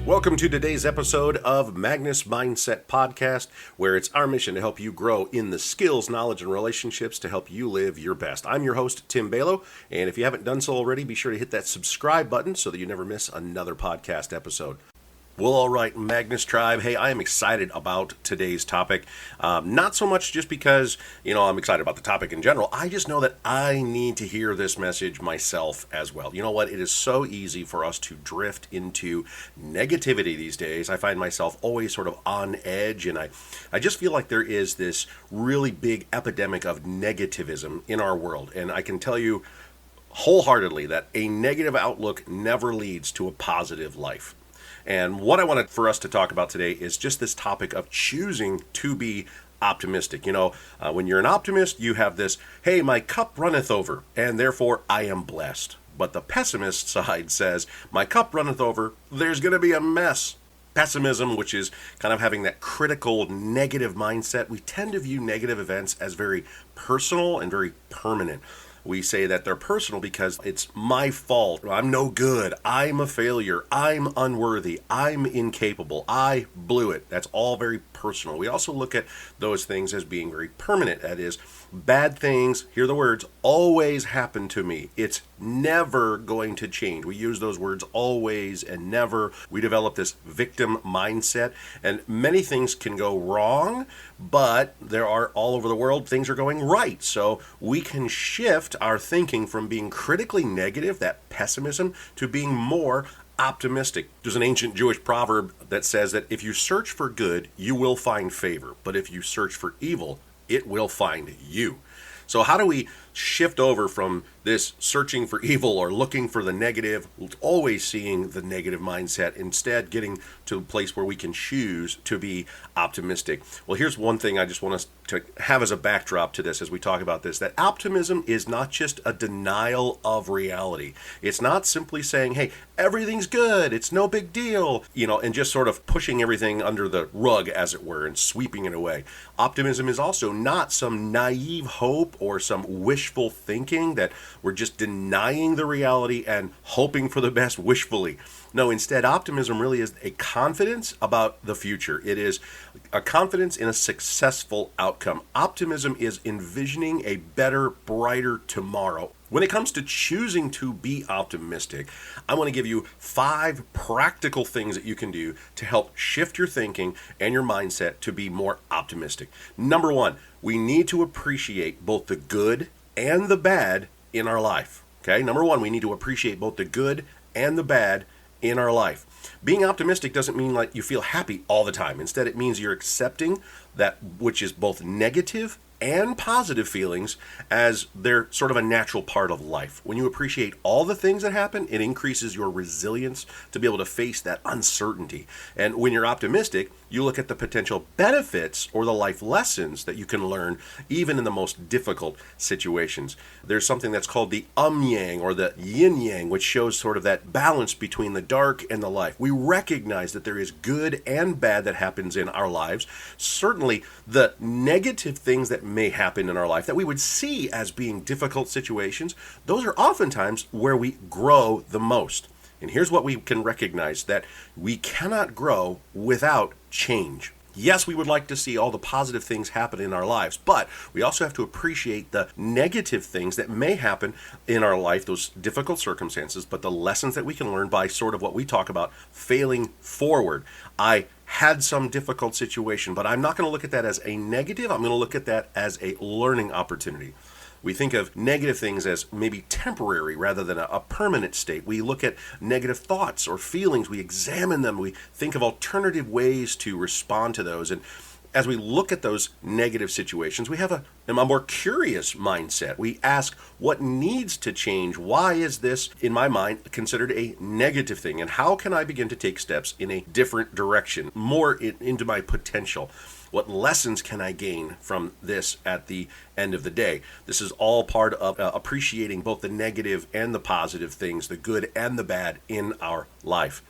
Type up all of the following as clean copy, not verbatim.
Welcome to today's episode of Magnus Mindset Podcast, where it's our mission to help you grow in the skills, knowledge, and relationships to help you live your best. I'm your host, Tim Balo, and if you haven't done so already, be sure to hit that subscribe button so that you never miss another podcast episode. Well, all right, Magnus Tribe. Hey, I am excited about today's topic. Not so much just because, I'm excited about the topic in general. I just know that I need to hear this message myself as well. You know what? It is so easy for us to drift into negativity these days. I find myself always sort of on edge, and I just feel like there is this really big epidemic of negativism in our world. And I can tell you wholeheartedly that a negative outlook never leads to a positive life. And what I wanted for us to talk about today is just this topic of choosing to be optimistic. When you're an optimist, you have this, hey, my cup runneth over, and therefore I am blessed. But the pessimist side says, my cup runneth over, there's going to be a mess. Pessimism, which is kind of having that critical negative mindset, we tend to view negative events as very personal and very permanent. We say that they're personal because it's my fault. I'm no good. I'm a failure. I'm unworthy. I'm incapable. I blew it. That's all very personal. We also look at those things as being very permanent. That is, bad things, hear the words, always happen to me. It's never going to change. We use those words always and never. We develop this victim mindset, and many things can go wrong, but there are all over the world things are going right. So we can shift our thinking from being critically negative, that pessimism, to being more optimistic. There's an ancient Jewish proverb that says that if you search for good, you will find favor. But if you search for evil, it will find you. So how do we shift over from this searching for evil or looking for the negative, always seeing the negative mindset, instead getting to a place where we can choose to be optimistic? Well, here's one thing I just want us to have as a backdrop to this as we talk about this, that optimism is not just a denial of reality. It's not simply saying, hey, everything's good, it's no big deal, and just sort of pushing everything under the rug, as it were, and sweeping it away. Optimism is also not some naive hope or some wishful thinking that we're just denying the reality and hoping for the best wishfully. No, instead, optimism really is a confidence about the future. It is a confidence in a successful outcome. Optimism is envisioning a better, brighter tomorrow. When it comes to choosing to be optimistic, I want to give you 5 practical things that you can do to help shift your thinking and your mindset to be more optimistic. Number 1, we need to appreciate both the good and the bad in our life. Okay, number 1, we need to appreciate both the good and the bad in our life. Being optimistic doesn't mean like you feel happy all the time. Instead, it means you're accepting that which is both negative and positive feelings as they're sort of a natural part of life. When you appreciate all the things that happen, it increases your resilience to be able to face that uncertainty. And when you're optimistic, you look at the potential benefits or the life lessons that you can learn even in the most difficult situations. There's something that's called the yang or the yin yang, which shows sort of that balance between the dark and the light. We recognize that there is good and bad that happens in our lives. Certainly the negative things that may happen in our life that we would see as being difficult situations, those are oftentimes where we grow the most. And here's what we can recognize, that we cannot grow without change. Yes, we would like to see all the positive things happen in our lives, but we also have to appreciate the negative things that may happen in our life, those difficult circumstances, but the lessons that we can learn by sort of what we talk about failing forward. I had some difficult situation, but I'm not going to look at that as a negative. I'm going to look at that as a learning opportunity. We think of negative things as maybe temporary rather than a permanent state. We look at negative thoughts or feelings. We examine them. We think of alternative ways to respond to those. And as we look at those negative situations, we have a more curious mindset. We ask, what needs to change? Why is this, in my mind, considered a negative thing? And how can I begin to take steps in a different direction, more into my potential? What lessons can I gain from this at the end of the day? This is all part of appreciating both the negative and the positive things, the good and the bad in our life.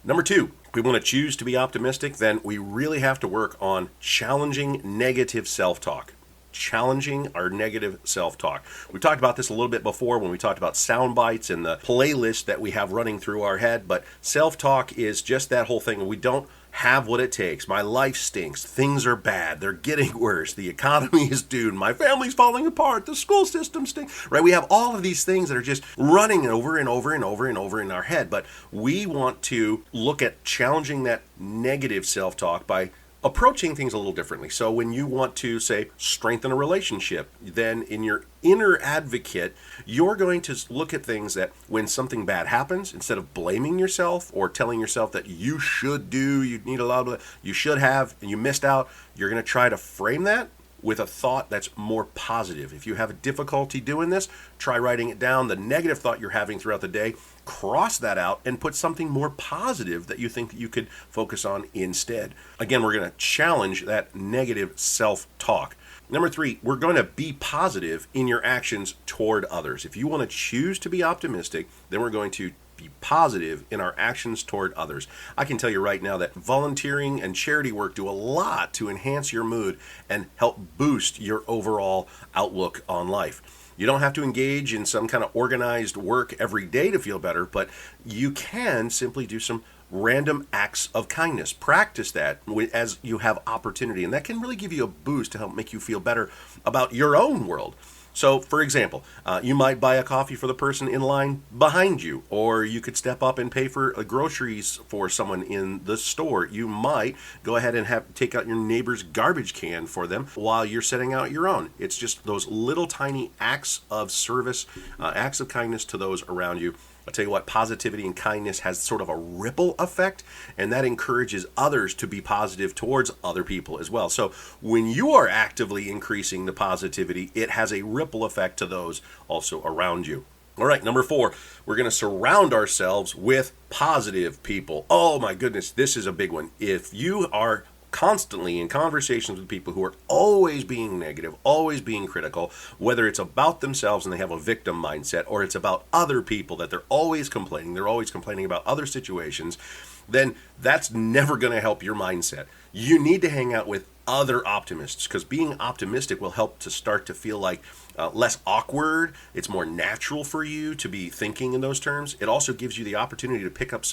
Number 2, if we want to choose to be optimistic, then we really have to work on challenging negative self-talk. challenging our negative self-talk. We talked about this a little bit before when we talked about sound bites and the playlist that we have running through our head, but self-talk is just that whole thing. We don't have what it takes. My life stinks. Things are bad. They're getting worse. The economy is doomed. My family's falling apart. The school system stinks. Right? We have all of these things that are just running over and over and over and over in our head. But we want to look at challenging that negative self-talk by approaching things a little differently. So when you want to, say, strengthen a relationship, then in your inner advocate, you're going to look at things that when something bad happens, instead of blaming yourself or telling yourself that you should do, you need a lot of, you should have, and you missed out, you're going to try to frame that with a thought that's more positive. If you have a difficulty doing this, try writing it down. The negative thought you're having throughout the day, cross that out and put something more positive that you think that you could focus on instead. Again, we're going to challenge that negative self-talk. Number 3, we're going to be positive in your actions toward others. If you want to choose to be optimistic, then we're going to be positive in our actions toward others. I can tell you right now that volunteering and charity work do a lot to enhance your mood and help boost your overall outlook on life. You don't have to engage in some kind of organized work every day to feel better, but you can simply do some random acts of kindness. Practice that as you have opportunity, and that can really give you a boost to help make you feel better about your own world. So, for example, you might buy a coffee for the person in line behind you, or you could step up and pay for groceries for someone in the store. You might go ahead and take out your neighbor's garbage can for them while you're setting out your own. It's just those little tiny acts of service, acts of kindness to those around you. I'll tell you what, positivity and kindness has sort of a ripple effect, and that encourages others to be positive towards other people as well. So when you are actively increasing the positivity, it has a ripple effect to those also around you. All right, number 4, we're going to surround ourselves with positive people. Oh my goodness, this is a big one. If you are constantly in conversations with people who are always being negative, always being critical, whether it's about themselves and they have a victim mindset, or it's about other people that they're always complaining about other situations, then that's never going to help your mindset. You need to hang out with other optimists, because being optimistic will help to start to feel like less awkward. It's more natural for you to be thinking in those terms. It also gives you the opportunity to pick up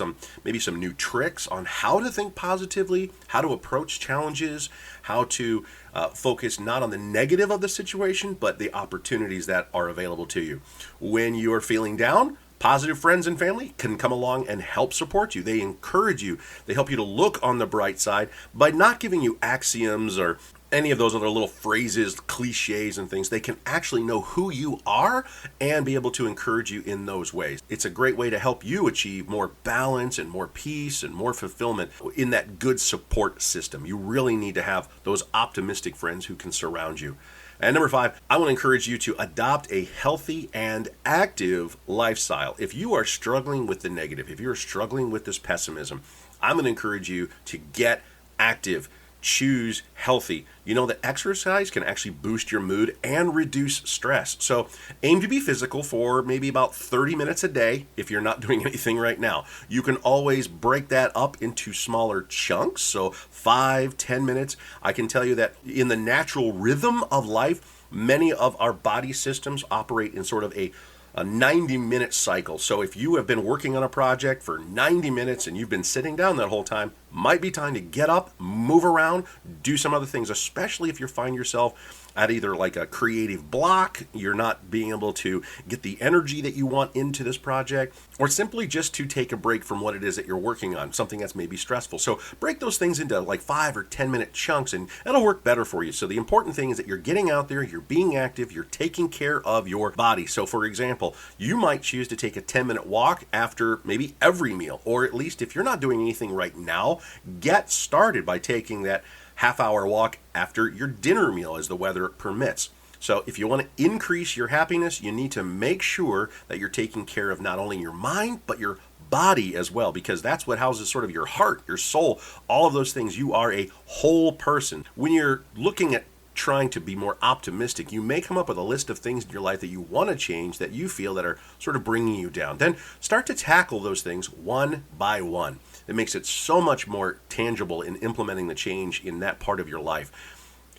maybe some new tricks on how to think positively, how to approach challenges, how to focus not on the negative of the situation, but the opportunities that are available to you. When you are feeling down, positive friends and family can come along and help support you. They encourage you. They help you to look on the bright side by not giving you axioms or any of those other little phrases, cliches and things. They can actually know who you are and be able to encourage you in those ways. It's a great way to help you achieve more balance and more peace and more fulfillment in that good support system. You really need to have those optimistic friends who can surround you. And number 5, I want to encourage you to adopt a healthy and active lifestyle. If you are struggling with the negative, if you're struggling with this pessimism, I'm going to encourage you to get active. Choose healthy. You know that exercise can actually boost your mood and reduce stress. So aim to be physical for maybe about 30 minutes a day if you're not doing anything right now. You can always break that up into smaller chunks, so 5-10 minutes. I can tell you that in the natural rhythm of life, many of our body systems operate in sort of a 90-minute cycle. So if you have been working on a project for 90 minutes and you've been sitting down that whole time, might be time to get up, move around, do some other things, especially if you find yourself at either like a creative block, you're not being able to get the energy that you want into this project, or simply just to take a break from what it is that you're working on, something that's maybe stressful. So break those things into like 5 or 10 minute chunks and it'll work better for you. So the important thing is that you're getting out there, you're being active, you're taking care of your body. So for example, you might choose to take a 10-minute walk after maybe every meal, or at least if you're not doing anything right now, get started by taking that half-hour walk after your dinner meal as the weather permits. So if you want to increase your happiness, you need to make sure that you're taking care of not only your mind, but your body as well, because that's what houses sort of your heart, your soul, all of those things. You are a whole person. When you're looking at trying to be more optimistic, you may come up with a list of things in your life that you want to change that you feel that are sort of bringing you down. Then start to tackle those things one by one. It makes it so much more tangible in implementing the change in that part of your life.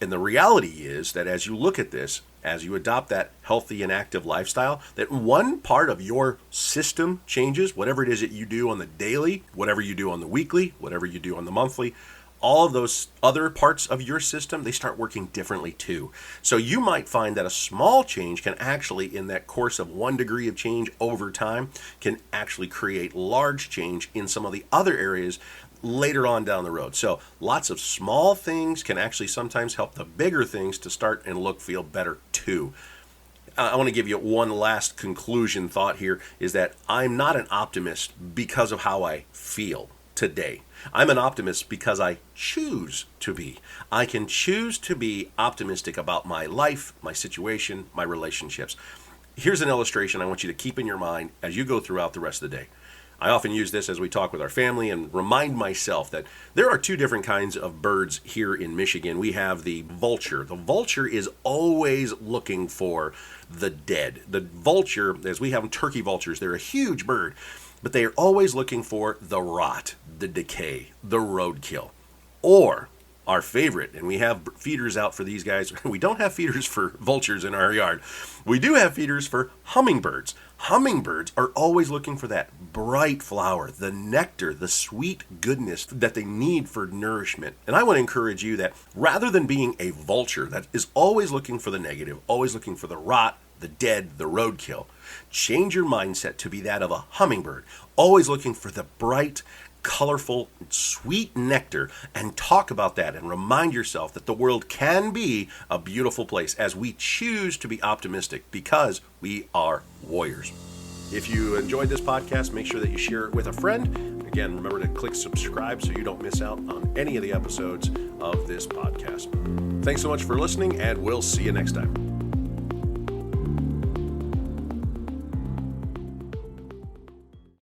And the reality is that as you look at this, as you adopt that healthy and active lifestyle, that one part of your system changes, whatever it is that you do on the daily, whatever you do on the weekly, whatever you do on the monthly, all of those other parts of your system, they start working differently too. So you might find that a small change can actually, in that course of 1 degree of change over time, can actually create large change in some of the other areas later on down the road. So lots of small things can actually sometimes help the bigger things to start and look, feel better too. I want to give you one last conclusion thought here, is that I'm not an optimist because of how I feel today. I'm an optimist because I choose to be. I can choose to be optimistic about my life, my situation, my relationships. Here's an illustration I want you to keep in your mind as you go throughout the rest of the day. I often use this as we talk with our family and remind myself that there are 2 different kinds of birds here in Michigan. We have the vulture. The vulture is always looking for the dead. The vulture, as we have turkey vultures, they're a huge bird, but they are always looking for the rot, the decay, the roadkill. Or our favorite, and we have feeders out for these guys. We don't have feeders for vultures in our yard. We do have feeders for hummingbirds. Hummingbirds are always looking for that bright flower, the nectar, the sweet goodness that they need for nourishment. And I want to encourage you that rather than being a vulture that is always looking for the negative, always looking for the rot, the dead, the roadkill, change your mindset to be that of a hummingbird, always looking for the bright, colorful, sweet nectar, and talk about that and remind yourself that the world can be a beautiful place as we choose to be optimistic because we are warriors. If you enjoyed this podcast, make sure that you share it with a friend. Again, remember to click subscribe so you don't miss out on any of the episodes of this podcast. Thanks so much for listening, and we'll see you next time.